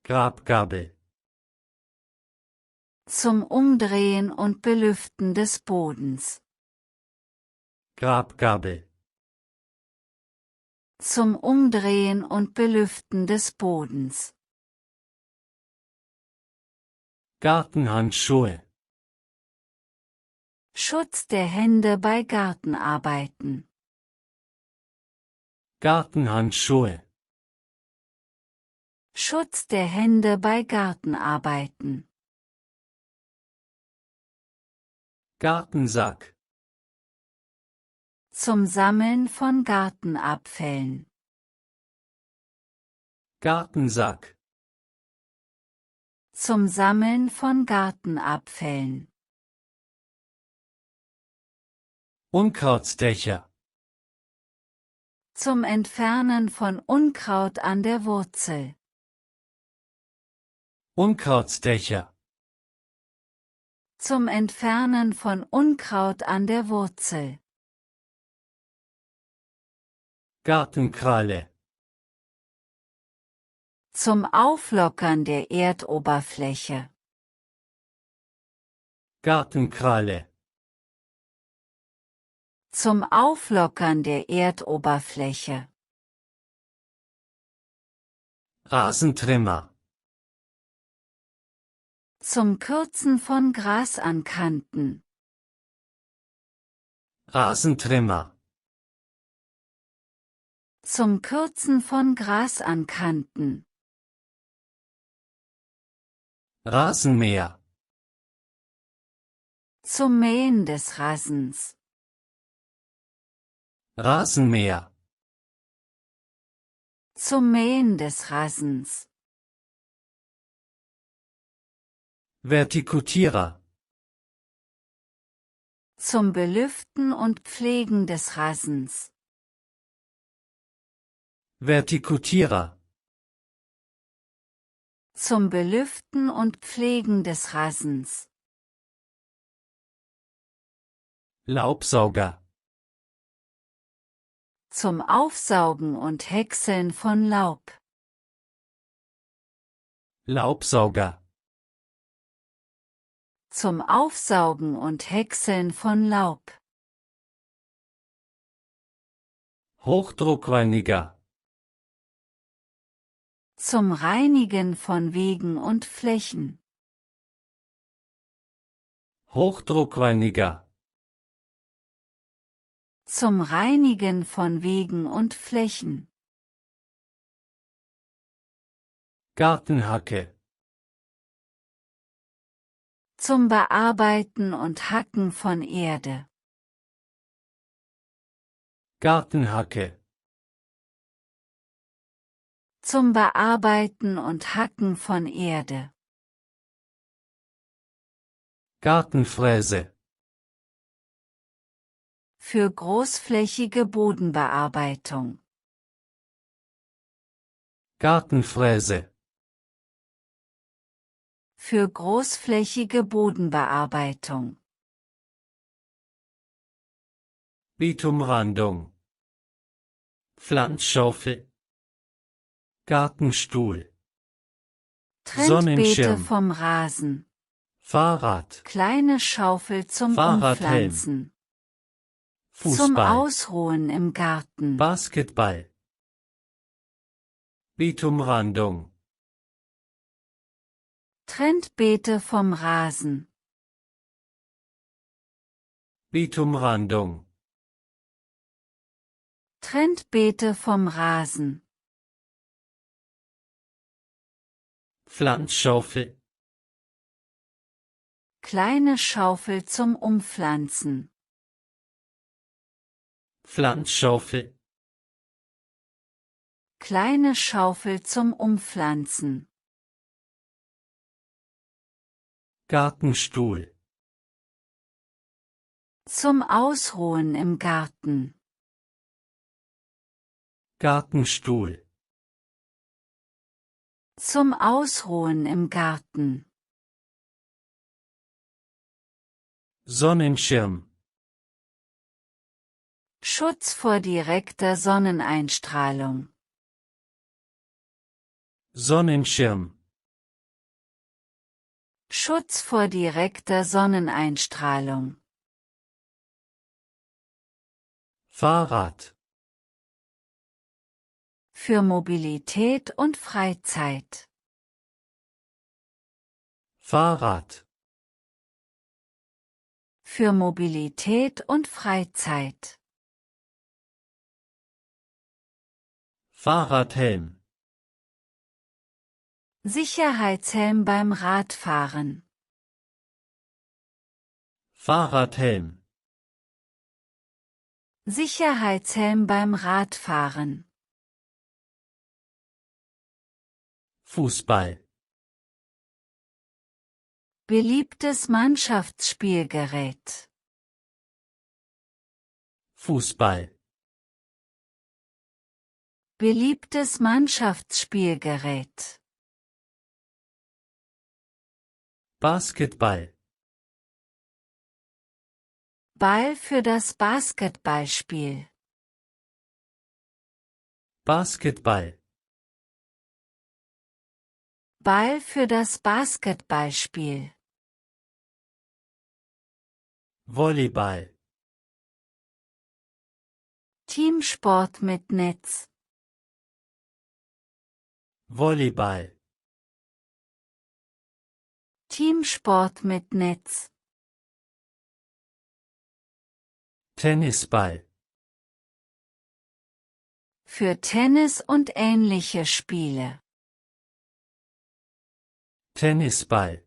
Grabgabel. Zum Umdrehen und Belüften des Bodens. Grabgabel. Zum Umdrehen und Belüften des Bodens. Gartenhandschuhe. Schutz der Hände bei Gartenarbeiten. Gartenhandschuhe. Schutz der Hände bei Gartenarbeiten. Gartensack. Zum Sammeln von Gartenabfällen. Gartensack. Zum Sammeln von Gartenabfällen. Unkrautsdächer. Zum Entfernen von Unkraut an der Wurzel. Unkrautsdächer. Zum Entfernen von Unkraut an der Wurzel. Gartenkralle. Zum Auflockern der Erdoberfläche. Gartenkralle. Zum Auflockern der Erdoberfläche. Rasentrimmer. Zum Kürzen von Gras an Kanten. Rasentrimmer. Zum Kürzen von Gras an Kanten. Rasenmäher. Zum Mähen des Rasens. Rasenmäher. Zum Mähen des Rasens. Vertikutierer. Zum Belüften und Pflegen des Rasens. Vertikutierer. Zum Belüften und Pflegen des Rasens. Laubsauger. Zum Aufsaugen und Häckseln von Laub. Laubsauger. Zum Aufsaugen und Häckseln von Laub. Hochdruckreiniger. Zum Reinigen von Wegen und Flächen. Hochdruckreiniger. Zum Reinigen von Wegen und Flächen. Gartenhacke. Zum Bearbeiten und Hacken von Erde. Gartenhacke. Zum Bearbeiten und Hacken von Erde. Gartenfräse. Für großflächige Bodenbearbeitung. Gartenfräse. Für großflächige Bodenbearbeitung. Bitumrandung. Pflanzschaufel. Gartenstuhl. Trennt Beete Sonnenschirm. vom Rasen. Fahrrad. Kleine Schaufel zum Fahrradhelm. Umpflanzen. Zum Fußball. Ausruhen im Garten. Basketball. Bitumrandung. Trennt Beete vom Rasen. Bitumrandung. Trennt Beete vom Rasen. Pflanzschaufel. Kleine Schaufel zum Umpflanzen. Pflanzschaufel. Kleine Schaufel zum Umpflanzen. Gartenstuhl. Zum Ausruhen im Garten. Gartenstuhl. Zum Ausruhen im Garten. Sonnenschirm. Schutz vor direkter Sonneneinstrahlung. Sonnenschirm. Schutz vor direkter Sonneneinstrahlung. Fahrrad. Für Mobilität und Freizeit. Fahrrad. Für Mobilität und Freizeit. Fahrradhelm. Sicherheitshelm beim Radfahren. Fahrradhelm. Sicherheitshelm beim Radfahren. Fußball. Beliebtes Mannschaftsspielgerät. Fußball. Beliebtes Mannschaftsspielgerät. Basketball. Ball für das Basketballspiel. Basketball. Ball für das Basketballspiel. Volleyball. Teamsport mit Netz. Volleyball. Teamsport mit Netz. Tennisball. Für Tennis und ähnliche Spiele. Tennisball.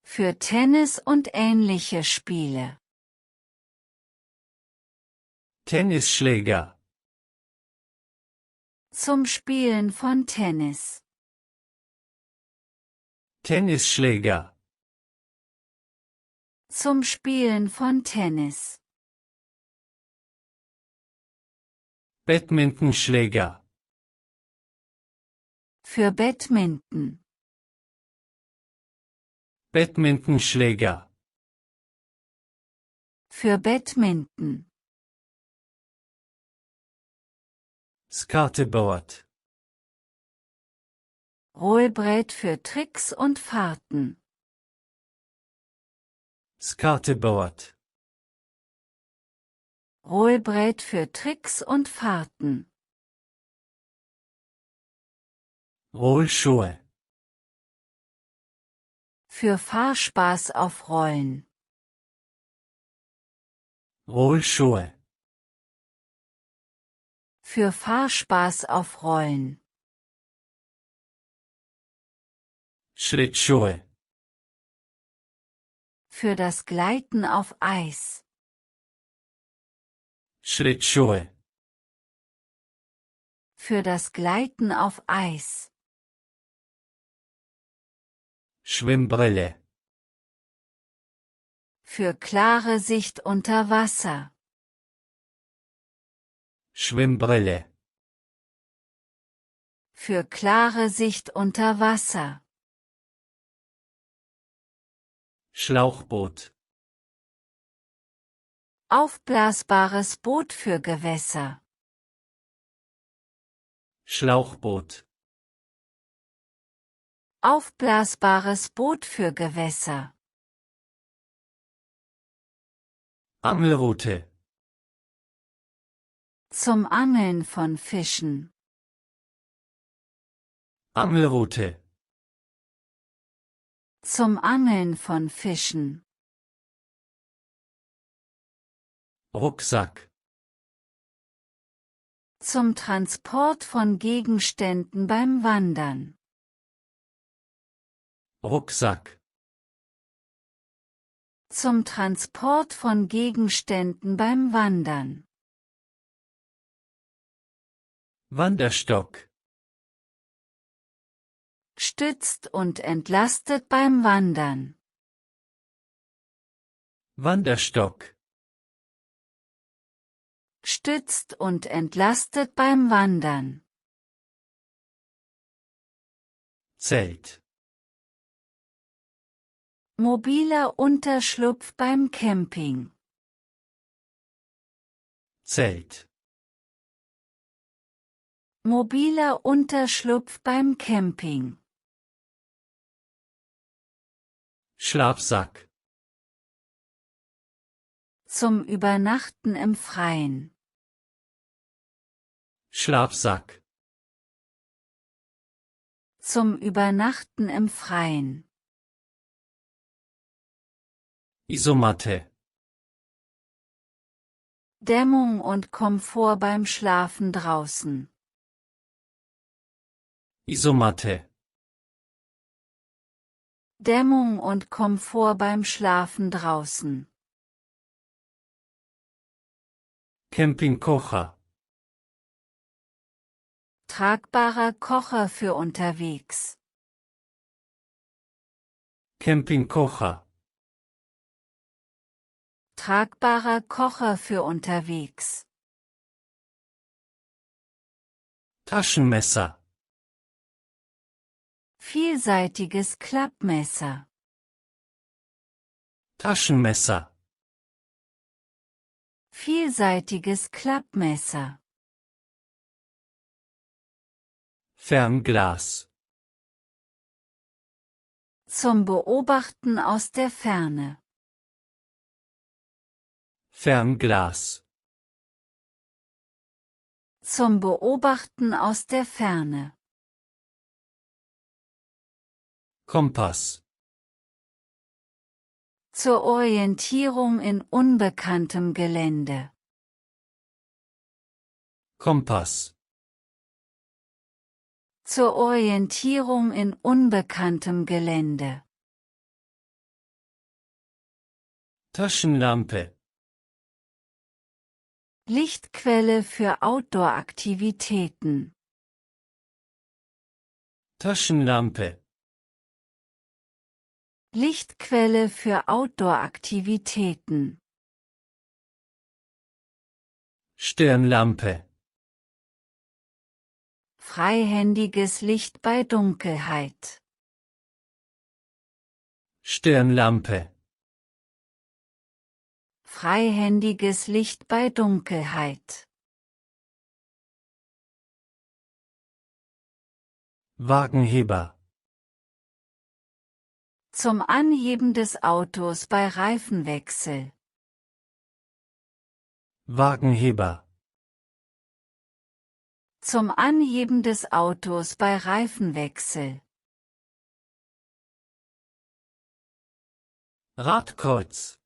Für Tennis und ähnliche Spiele. Tennisschläger. Zum Spielen von Tennis. Tennisschläger. Zum Spielen von Tennis. Badmintonschläger. Für Badminton. Badmintonschläger. Für Badminton. Skateboard. Rollbrett für Tricks und Fahrten. Skateboard. Rollbrett für Tricks und Fahrten. Rollschuhe. Für Fahrspaß auf Rollen. Rollschuhe. Für Fahrspaß auf Rollen. Schlittschuhe. Für das Gleiten auf Eis. Schlittschuhe. Für das Gleiten auf Eis. Schwimmbrille. Für klare Sicht unter Wasser. Schwimmbrille. Für klare Sicht unter Wasser. Schlauchboot. Aufblasbares Boot für Gewässer. Schlauchboot. Aufblasbares Boot für Gewässer. Angelrute. Zum Angeln von Fischen. Angelrute. Zum Angeln von Fischen. Rucksack. Zum Transport von Gegenständen beim Wandern. Rucksack. Zum Transport von Gegenständen beim Wandern. Wanderstock. Stützt und entlastet beim Wandern. Wanderstock. Stützt und entlastet beim Wandern. Zelt. Mobiler Unterschlupf beim Camping. Zelt. Mobiler Unterschlupf beim Camping. Schlafsack. Zum Übernachten im Freien. Schlafsack. Zum Übernachten im Freien. Isomatte. Dämmung und Komfort beim Schlafen draußen. Isomatte. Dämmung und Komfort beim Schlafen draußen. Campingkocher. Tragbarer Kocher für unterwegs. Campingkocher. Tragbarer Kocher für unterwegs. Taschenmesser. Vielseitiges Klappmesser. Taschenmesser. Vielseitiges Klappmesser. Fernglas. Zum Beobachten aus der Ferne. Fernglas. Zum Beobachten aus der Ferne. Kompass. Zur Orientierung in unbekanntem Gelände. Kompass. Zur Orientierung in unbekanntem Gelände. Taschenlampe. Lichtquelle für Outdoor-Aktivitäten. Taschenlampe. Lichtquelle für Outdoor-Aktivitäten. Stirnlampe. Freihändiges Licht bei Dunkelheit. Stirnlampe. Freihändiges Licht bei Dunkelheit. Wagenheber. Zum Anheben des Autos bei Reifenwechsel. Wagenheber. Zum Anheben des Autos bei Reifenwechsel. Radkreuz.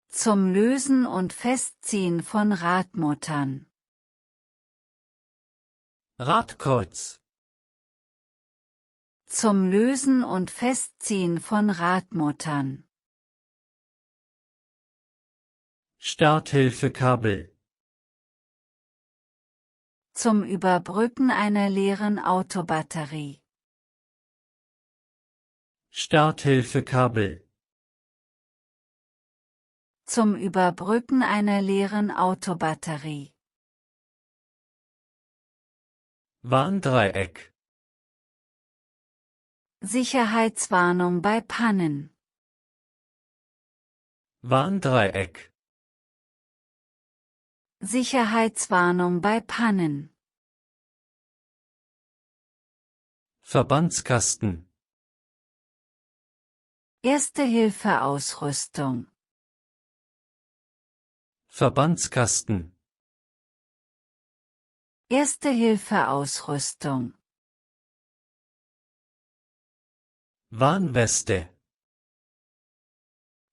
Zum Lösen und Festziehen von Radmuttern. Radkreuz. Zum Lösen und Festziehen von Radmuttern. Starthilfekabel. Zum Überbrücken einer leeren Autobatterie. Starthilfekabel. Zum Überbrücken einer leeren Autobatterie. Warndreieck. Sicherheitswarnung bei Pannen. Warndreieck. Sicherheitswarnung bei Pannen. Verbandskasten. Erste-Hilfe-Ausrüstung. Verbandskasten. Erste-Hilfe-Ausrüstung. Warnweste.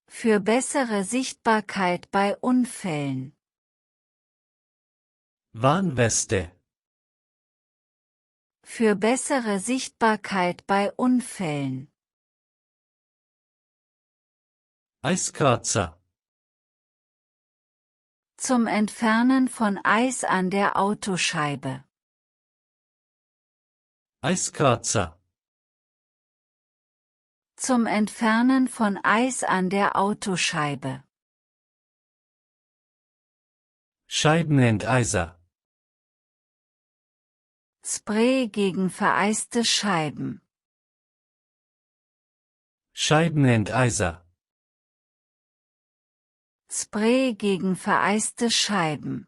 Für bessere Sichtbarkeit bei Unfällen. Warnweste. Für bessere Sichtbarkeit bei Unfällen. Eiskratzer. Zum Entfernen von Eis an der Autoscheibe. Eiskratzer. Zum Entfernen von Eis an der Autoscheibe. Scheibenenteiser. Spray gegen vereiste Scheiben. Scheibenenteiser. Spray gegen vereiste Scheiben.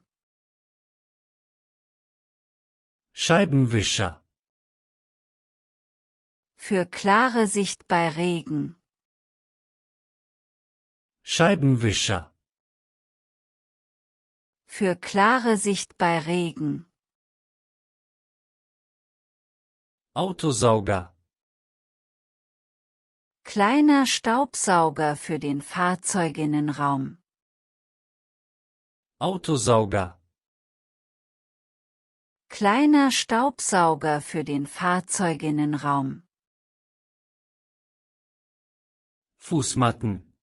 Scheibenwischer. Für klare Sicht bei Regen. Scheibenwischer. Für klare Sicht bei Regen. Autosauger. Kleiner Staubsauger für den Fahrzeuginnenraum. Autosauger. Kleiner Staubsauger für den Fahrzeuginnenraum. Fußmatten.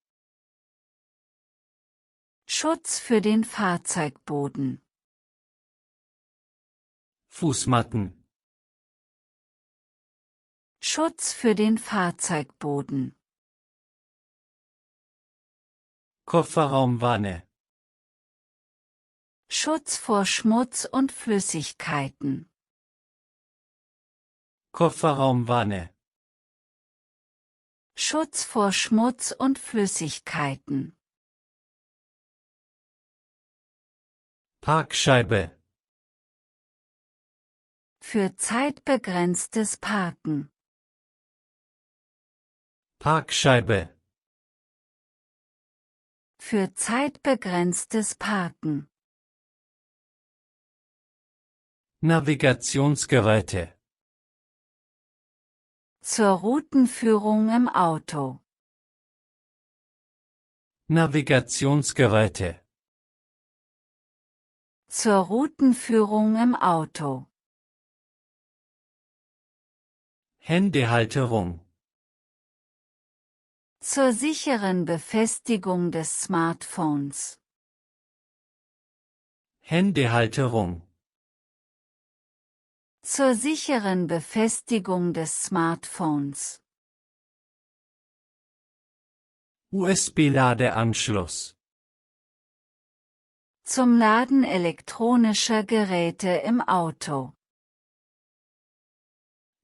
Schutz für den Fahrzeugboden. Fußmatten. Schutz für den Fahrzeugboden. Kofferraumwanne. Schutz vor Schmutz und Flüssigkeiten. Kofferraumwanne. Schutz vor Schmutz und Flüssigkeiten. Parkscheibe. Für zeitbegrenztes Parken. Parkscheibe. Für zeitbegrenztes Parken. Navigationsgeräte. Zur Routenführung im Auto. Navigationsgeräte. Zur Routenführung im Auto. Handyhalterung. Zur sicheren Befestigung des Smartphones. Handyhalterung. Zur sicheren Befestigung des Smartphones. USB-Ladeanschluss. Zum Laden elektronischer Geräte im Auto.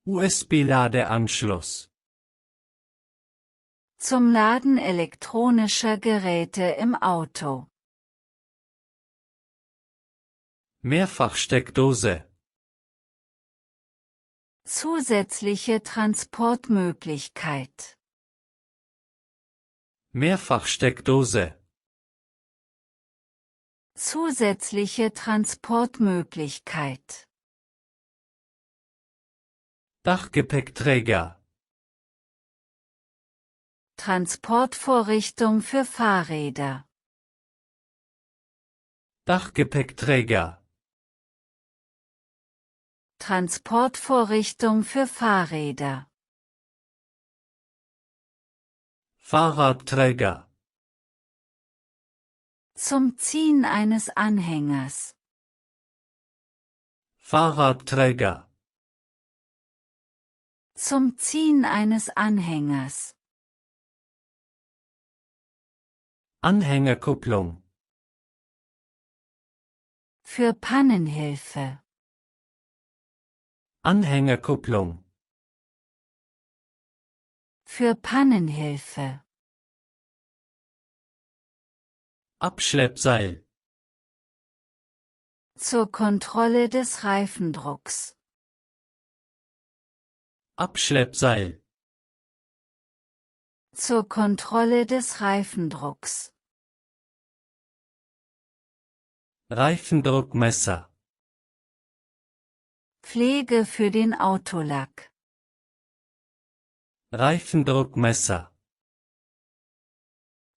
USB-Ladeanschluss. Zum Laden elektronischer Geräte im Auto. Mehrfachsteckdose. Zusätzliche Transportmöglichkeit. Mehrfachsteckdose. Zusätzliche Transportmöglichkeit. Dachgepäckträger. Transportvorrichtung für Fahrräder. Dachgepäckträger. Transportvorrichtung für Fahrräder. Fahrradträger. Zum Ziehen eines Anhängers. Fahrradträger. Zum Ziehen eines Anhängers. Anhängerkupplung. Für Pannenhilfe. Anhängerkupplung. Für Pannenhilfe. Abschleppseil. Zur Kontrolle des Reifendrucks. Abschleppseil. Zur Kontrolle des Reifendrucks. Reifendruckmesser. Pflege für den Autolack. Reifendruckmesser.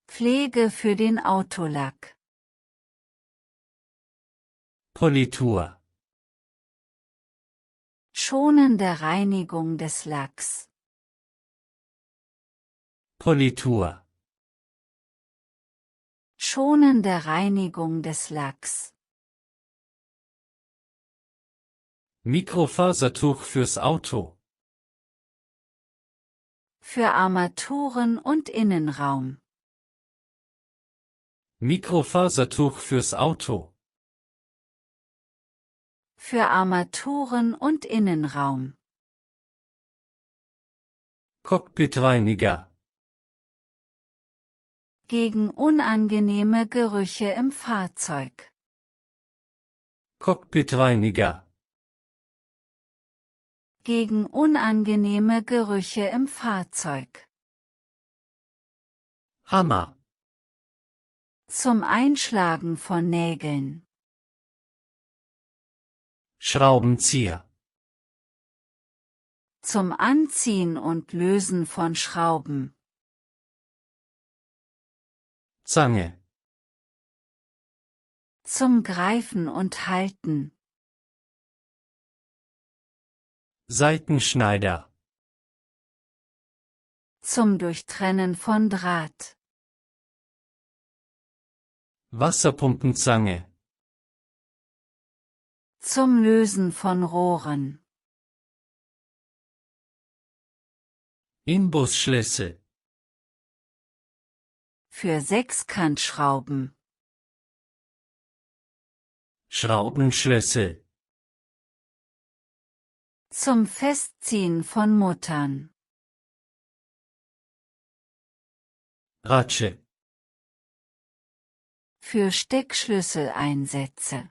Pflege für den Autolack. Politur. Schonende Reinigung des Lacks. Politur. Schonende Reinigung des Lacks. Mikrofasertuch fürs Auto. Für Armaturen und Innenraum. Mikrofasertuch fürs Auto. Für Armaturen und Innenraum. Cockpitreiniger. Gegen unangenehme Gerüche im Fahrzeug. Cockpitreiniger. Gegen unangenehme Gerüche im Fahrzeug. Hammer. Zum Einschlagen von Nägeln. Schraubenzieher. Zum Anziehen und Lösen von Schrauben. Zange. Zum Greifen und Halten. Seitenschneider. Zum Durchtrennen von Draht. Wasserpumpenzange. Zum Lösen von Rohren. Inbusschlüssel. Für Sechskantschrauben. Schraubenschlüssel. Zum Festziehen von Muttern. Ratsche. Für Steckschlüsseleinsätze.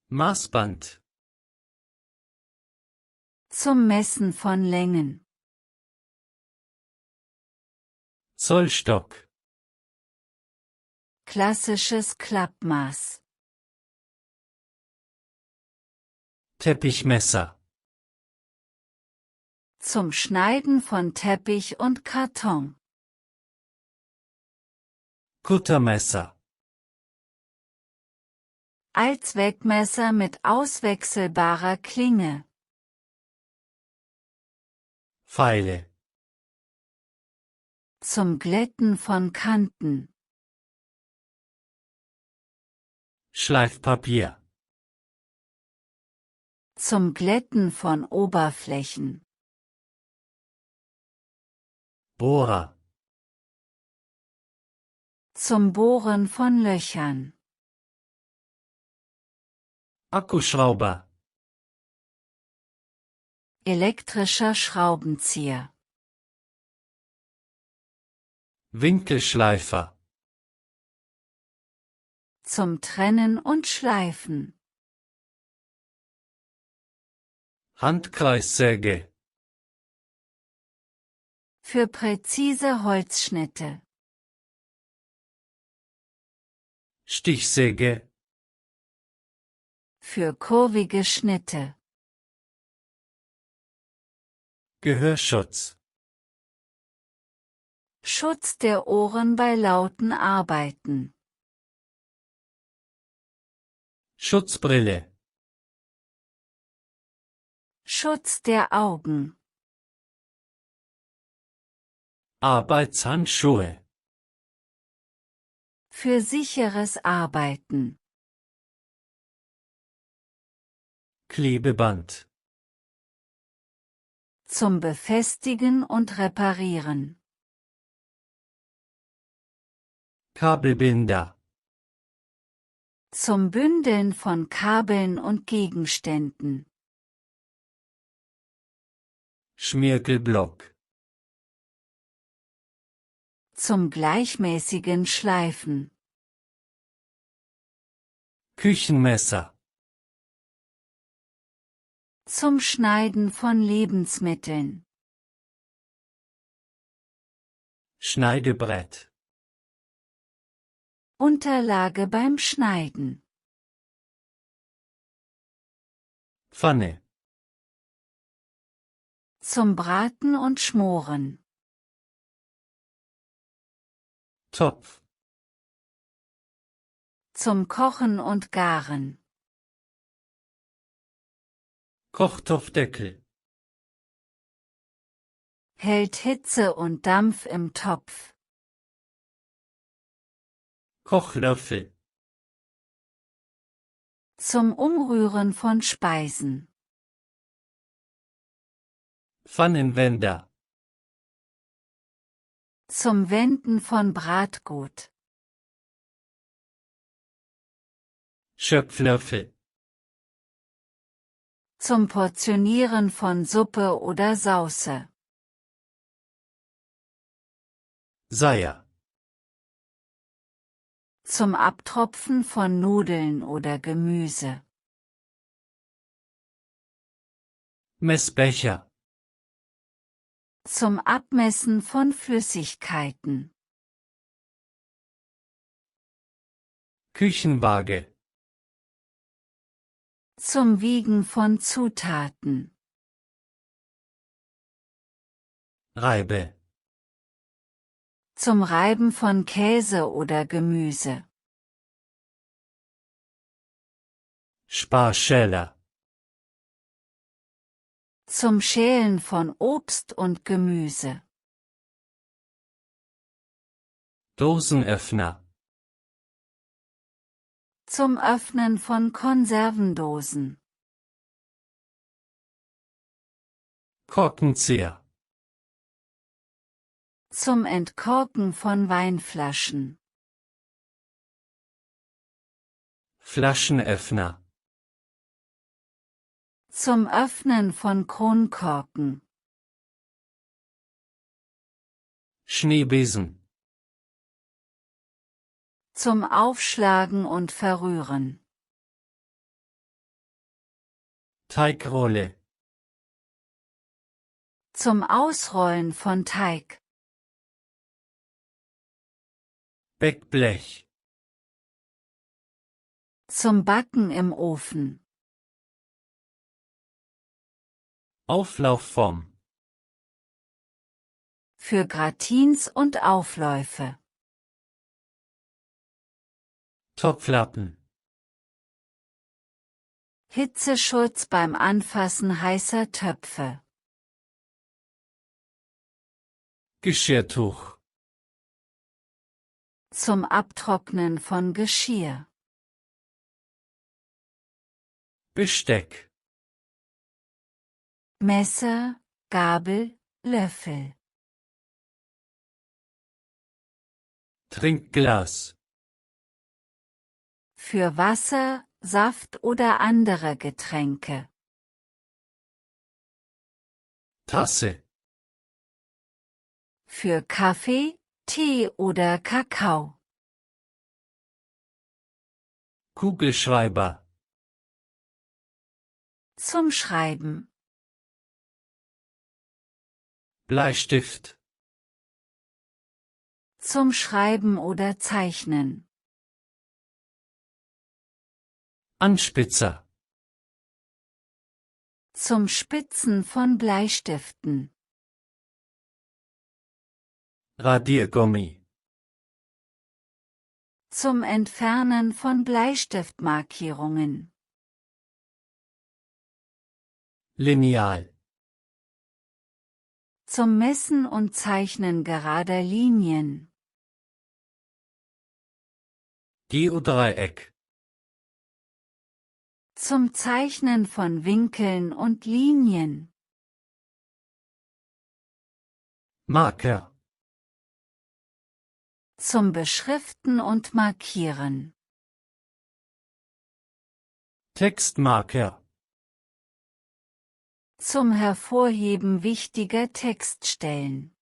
Maßband. Zum Messen von Längen. Zollstock. Klassisches Klappmaß. Teppichmesser. Zum Schneiden von Teppich und Karton. Kuttermesser. Allzweckmesser mit auswechselbarer Klinge. Pfeile. Zum Glätten von Kanten. Schleifpapier. Zum Glätten von Oberflächen. Bohrer. Zum Bohren von Löchern. Akkuschrauber. Elektrischer Schraubenzieher. Winkelschleifer. Zum Trennen und Schleifen. Handkreissäge. Für präzise Holzschnitte. Stichsäge. Für kurvige Schnitte. Gehörschutz. Schutz der Ohren bei lauten Arbeiten. Schutzbrille. Schutz der Augen. Arbeitshandschuhe. Für sicheres Arbeiten. Klebeband. Zum Befestigen und Reparieren. Kabelbinder. Zum Bündeln von Kabeln und Gegenständen. Schmirgelblock. Zum gleichmäßigen Schleifen. Küchenmesser. Zum Schneiden von Lebensmitteln. Schneidebrett. Unterlage beim Schneiden. Pfanne. Zum Braten und Schmoren. Topf. Zum Kochen und Garen. Kochtopfdeckel. Hält Hitze und Dampf im Topf. Kochlöffel. Zum Umrühren von Speisen. Pfannenwender. Zum Wenden von Bratgut. Schöpflöffel. Zum Portionieren von Suppe oder Sauce. Seier. Zum Abtropfen von Nudeln oder Gemüse. Messbecher. Zum Abmessen von Flüssigkeiten. Küchenwaage. Zum Wiegen von Zutaten. Reibe. Zum Reiben von Käse oder Gemüse. Sparschäler. Zum Schälen von Obst und Gemüse. Dosenöffner. Zum Öffnen von Konservendosen. Korkenzieher. Zum Entkorken von Weinflaschen. Flaschenöffner. Zum Öffnen von Kronkorken. Schneebesen. Zum Aufschlagen und Verrühren. Teigrolle. Zum Ausrollen von Teig. Backblech. Zum Backen im Ofen. Auflaufform. Für Gratins und Aufläufe. Topflappen. Hitzeschutz beim Anfassen heißer Töpfe. Geschirrtuch. Zum Abtrocknen von Geschirr. Besteck. Messer, Gabel, Löffel. Trinkglas. Für Wasser, Saft oder andere Getränke. Tasse. Für Kaffee, Tee oder Kakao. Kugelschreiber. Zum Schreiben. Bleistift. Zum Schreiben oder Zeichnen. Anspitzer. Zum Spitzen von Bleistiften. Radiergummi. Zum Entfernen von Bleistiftmarkierungen. Lineal. Zum Messen und Zeichnen gerader Linien. Geodreieck. Zum Zeichnen von Winkeln und Linien. Marker. Zum Beschriften und Markieren. Textmarker. Zum Hervorheben wichtiger Textstellen.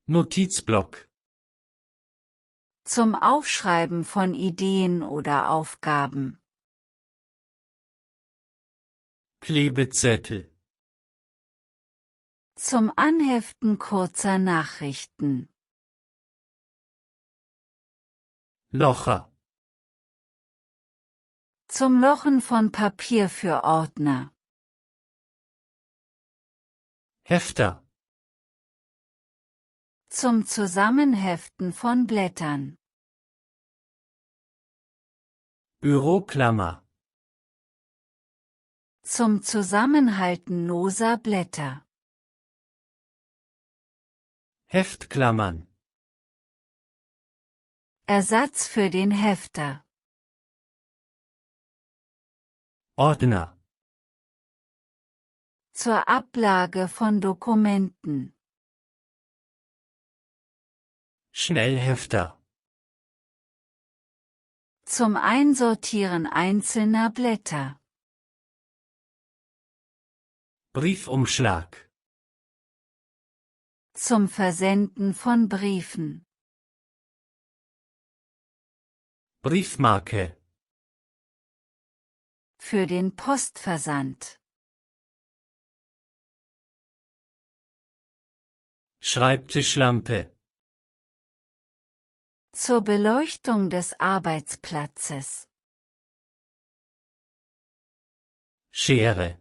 Notizblock. Zum Aufschreiben von Ideen oder Aufgaben. Klebezettel. Zum Anheften kurzer Nachrichten. Locher. Zum Lochen von Papier für Ordner. Hefter. Zum Zusammenheften von Blättern. Büroklammer. Zum Zusammenhalten loser Blätter. Heftklammern. Ersatz für den Hefter. Ordner. Zur Ablage von Dokumenten. Schnellhefter. Zum Einsortieren einzelner Blätter. Briefumschlag. Zum Versenden von Briefen. Briefmarke. für den Postversand. Schreibtischlampe. Zur Beleuchtung des Arbeitsplatzes. Schere.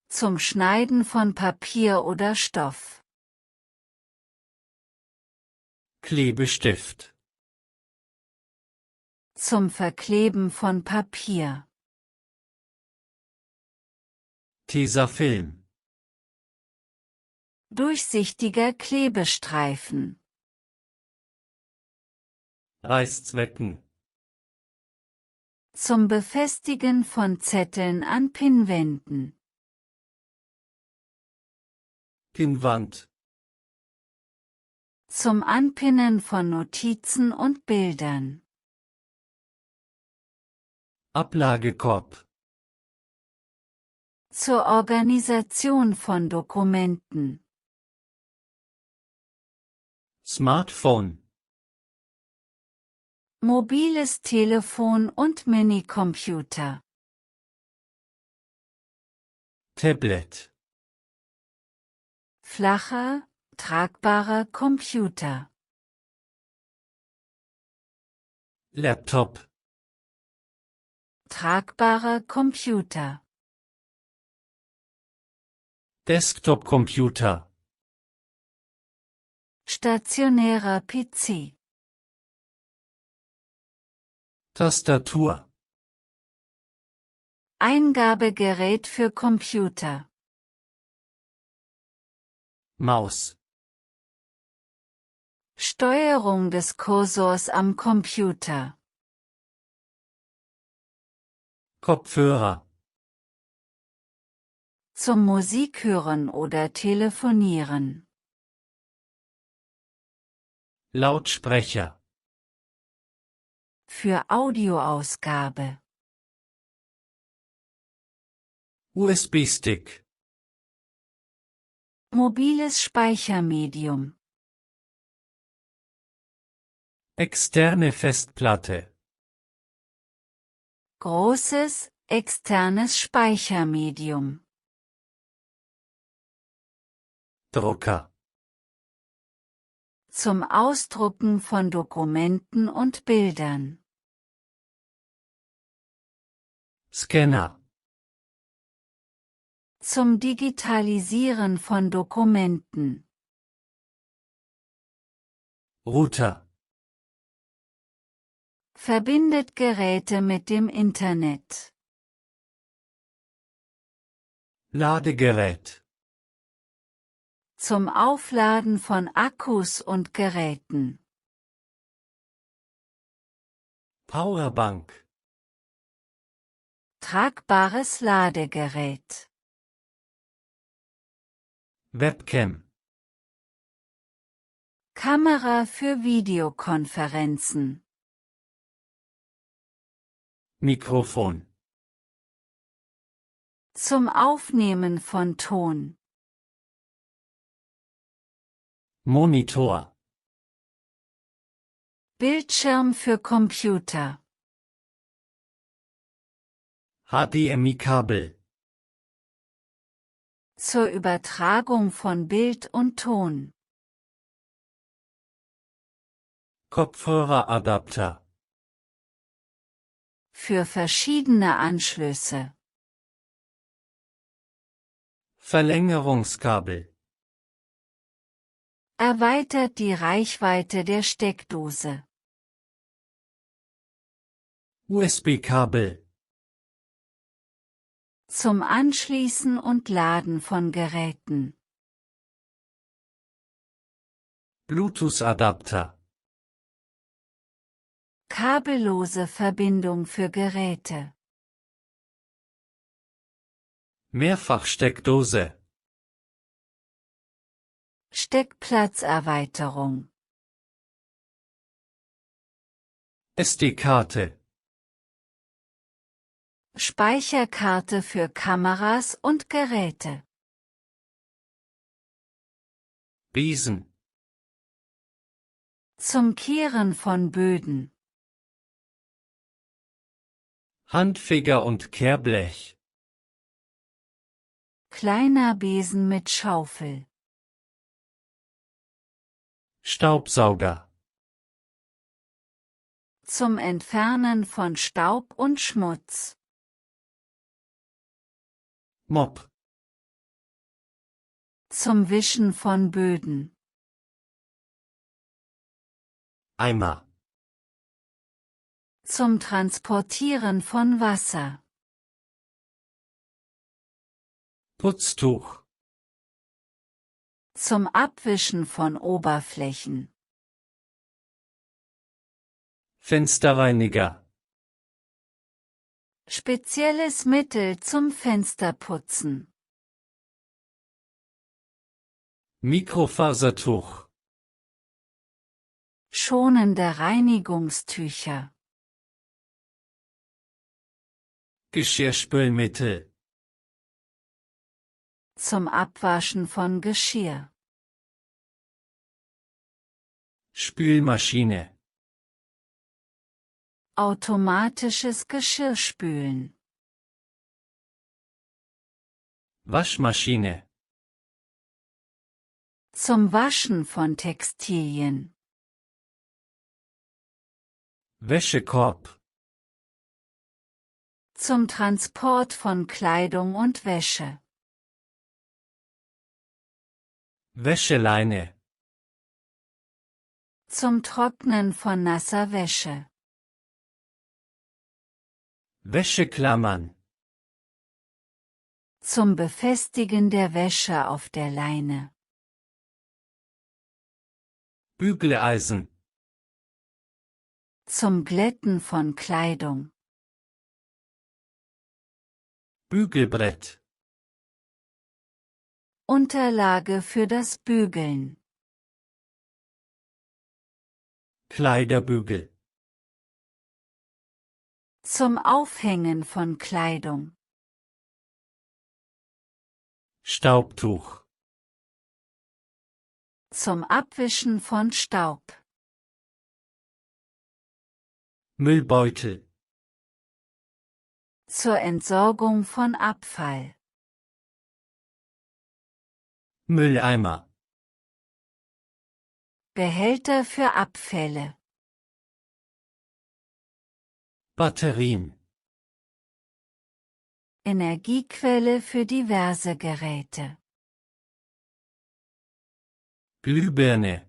Zum Schneiden von Papier oder Stoff. Klebestift. Zum Verkleben von Papier. Tesafilm. Durchsichtiger Klebestreifen. Reißzwecken. Zum Befestigen von Zetteln an Pinnwänden. Pinnwand. Zum Anpinnen von Notizen und Bildern. Ablagekorb. Zur Organisation von Dokumenten. Smartphone. Mobiles Telefon und Minicomputer. Tablet. Flacher, tragbarer Computer. Laptop. Tragbarer Computer. Desktop-Computer. Stationärer PC. Tastatur. Eingabegerät für Computer. Maus. Steuerung des Cursors am Computer. Kopfhörer. Zum Musikhören oder Telefonieren. Lautsprecher. Für Audioausgabe. USB-Stick. Mobiles Speichermedium. Externe Festplatte. Großes, externes Speichermedium. Drucker. Zum Ausdrucken von Dokumenten und Bildern. Scanner. Zum Digitalisieren von Dokumenten. Router. Verbindet Geräte mit dem Internet. Ladegerät. Zum Aufladen von Akkus und Geräten. Powerbank. Tragbares Ladegerät. Webcam. Kamera für Videokonferenzen. Mikrofon. Zum Aufnehmen von Ton. Monitor. Bildschirm für Computer. HDMI-Kabel. Zur Übertragung von Bild und Ton. Kopfhöreradapter. Für verschiedene Anschlüsse. Verlängerungskabel. Erweitert die Reichweite der Steckdose. USB-Kabel. Zum Anschließen und Laden von Geräten. Bluetooth-Adapter. Kabellose Verbindung für Geräte. Mehrfachsteckdose. Steckplatzerweiterung. SD-Karte. Speicherkarte für Kameras und Geräte. Riesen. Zum Kehren von Böden. Handfeger und Kehrblech. Kleiner Besen mit Schaufel. Staubsauger. Zum Entfernen von Staub und Schmutz. Mop. Zum Wischen von Böden. Eimer. Zum Transportieren von Wasser. Putztuch. Zum Abwischen von Oberflächen. Fensterreiniger. Spezielles Mittel zum Fensterputzen. Mikrofasertuch. Schonende Reinigungstücher. Geschirrspülmittel. Zum Abwaschen von Geschirr. Spülmaschine. Automatisches Geschirrspülen. Waschmaschine. Zum Waschen von Textilien. Wäschekorb. Zum Transport von Kleidung und Wäsche. Wäscheleine. Zum Trocknen von nasser Wäsche. Wäscheklammern. Zum Befestigen der Wäsche auf der Leine. Bügeleisen. Zum Glätten von Kleidung. Bügelbrett. Unterlage für das Bügeln. Kleiderbügel. Zum Aufhängen von Kleidung. Staubtuch. Zum Abwischen von Staub. Müllbeutel. Zur Entsorgung von Abfall. Mülleimer. Behälter für Abfälle. Batterien. Energiequelle für diverse Geräte. Glühbirne.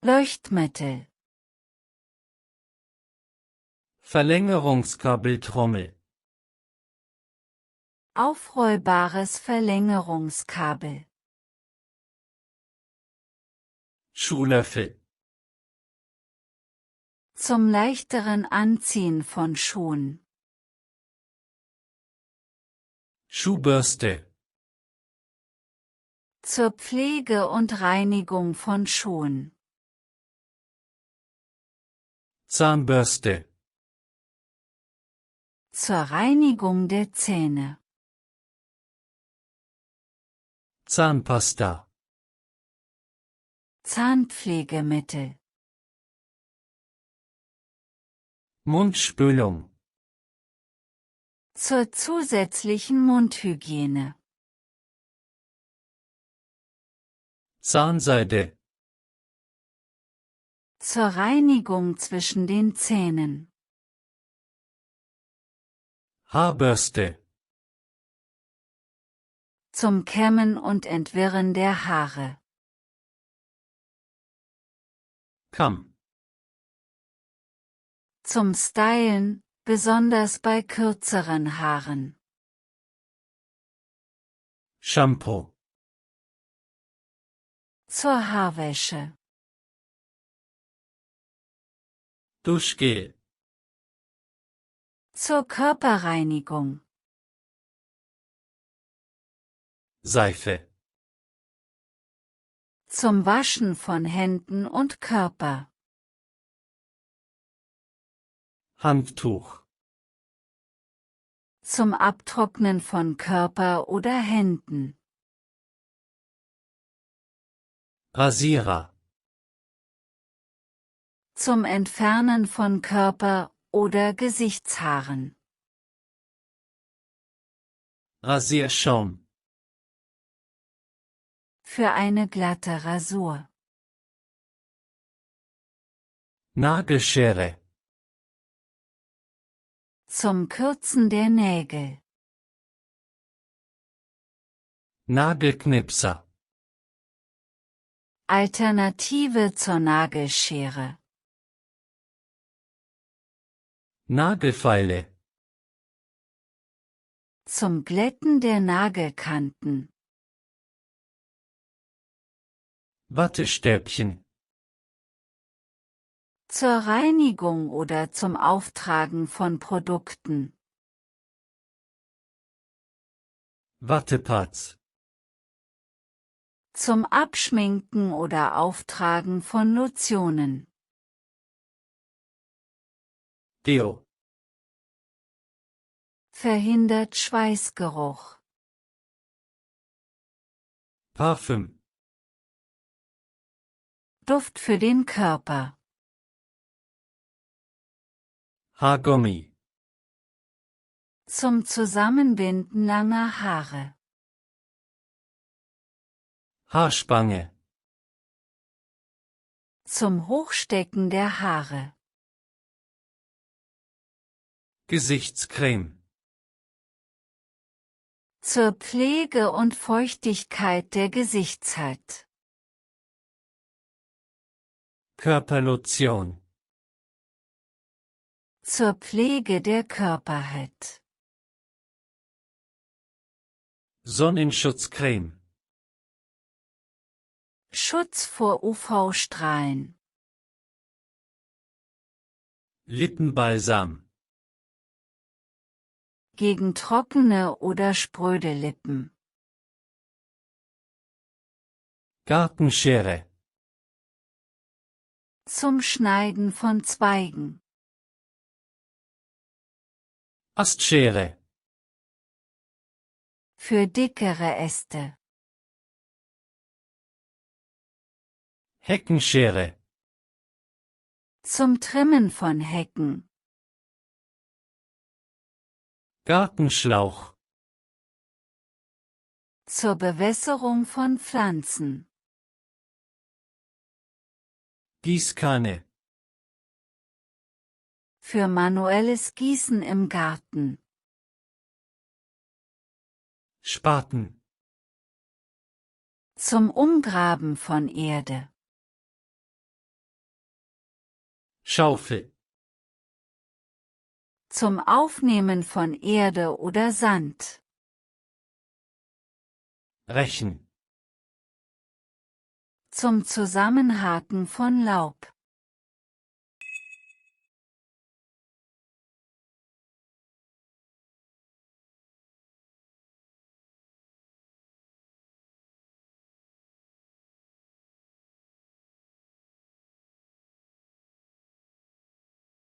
Leuchtmittel. Verlängerungskabeltrommel. Aufrollbares Verlängerungskabel. Schuhlöffel. Zum leichteren Anziehen von Schuhen. Schuhbürste. Zur Pflege und Reinigung von Schuhen. Zahnbürste. Zur Reinigung der Zähne. Zahnpasta. Zahnpflegemittel. Mundspülung. Zur zusätzlichen Mundhygiene. Zahnseide. Zur Reinigung zwischen den Zähnen. Haarbürste. Zum Kämmen und Entwirren der Haare. Kamm. Zum Stylen, besonders bei kürzeren Haaren. Shampoo. Zur Haarwäsche. Duschgel. Zur Körperreinigung. Seife. Zum Waschen von Händen und Körper. Handtuch. Zum Abtrocknen von Körper oder Händen. Rasierer. Zum Entfernen von Körper oder Gesichtshaaren. Rasierschaum. Für eine glatte Rasur. Nagelschere. Zum Kürzen der Nägel. Nagelknipser. Alternative zur Nagelschere. Nagelfeile. Zum Glätten der Nagelkanten. Wattestäbchen. Zur Reinigung oder zum Auftragen von Produkten. Wattepads. Zum Abschminken oder Auftragen von Lotionen. Deo. Verhindert Schweißgeruch. Parfüm. Duft für den Körper. Haargummi. Zum Zusammenbinden langer Haare. Haarspange. Zum Hochstecken der Haare. Gesichtscreme. Zur Pflege und Feuchtigkeit der Gesichtshaut. Körperlotion. Zur Pflege der Körperhaut. Sonnenschutzcreme. Schutz vor UV-Strahlen. Lippenbalsam. Gegen trockene oder spröde Lippen. Gartenschere. Zum Schneiden von Zweigen. Astschere. Für dickere Äste. Heckenschere. Zum Trimmen von Hecken. Gartenschlauch. Zur Bewässerung von Pflanzen. Gießkanne. Für manuelles Gießen im Garten. Spaten. Zum Umgraben von Erde. Schaufel. Zum Aufnehmen von Erde oder Sand. Rechen. Zum Zusammenhaken von Laub.